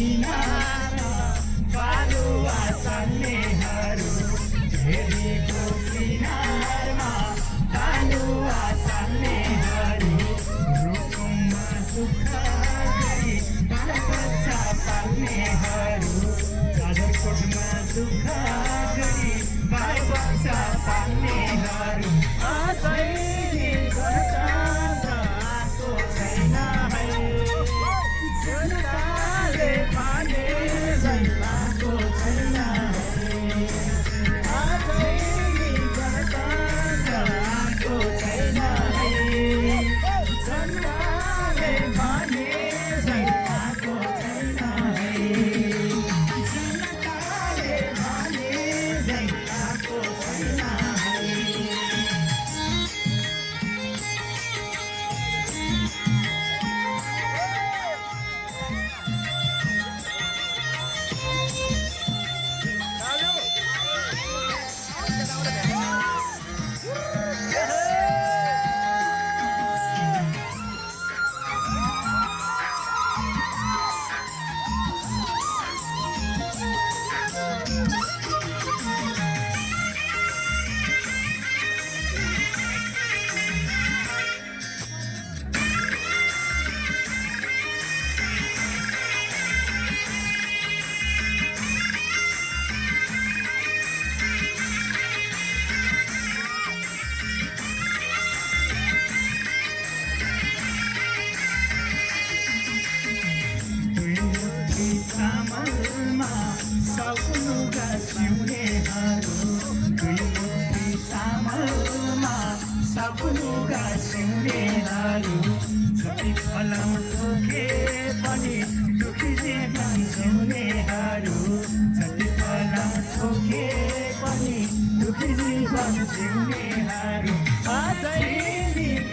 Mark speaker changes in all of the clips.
Speaker 1: किनार बालुवा चल्नेहरू भेरीको किनारमा बालुवा चल्नेहरू रुखमा दुःख गरी बालबच्चा पाल्नेहरू जाजरकोटमा दुःख गरी बालबच्चा पाल्नेहरू अझै गणतन्त्र आएको छैन है जनताले भने झै आएको छैन अझै गणतन्त्र आएको छैन है जनताले भने झै आएको छैन है जनताले भने झै आएको छैन है चामलमा सपनुका सिउनेहरू दुई मुठी चामलमा सपनुका सिउनेहरू छुट्टी फलाउ ठोके पनि दुखी जीवन जिउनेहरू छुट्टी फलाउ ठोके पनि दुखी जीवन जिउनेहरू अझै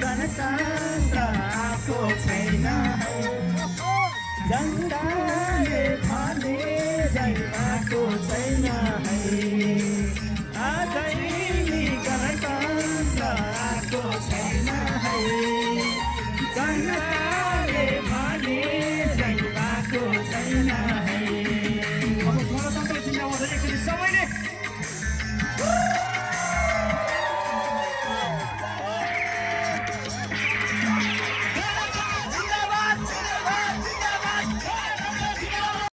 Speaker 1: गणतन्त्र आएको छैन जनता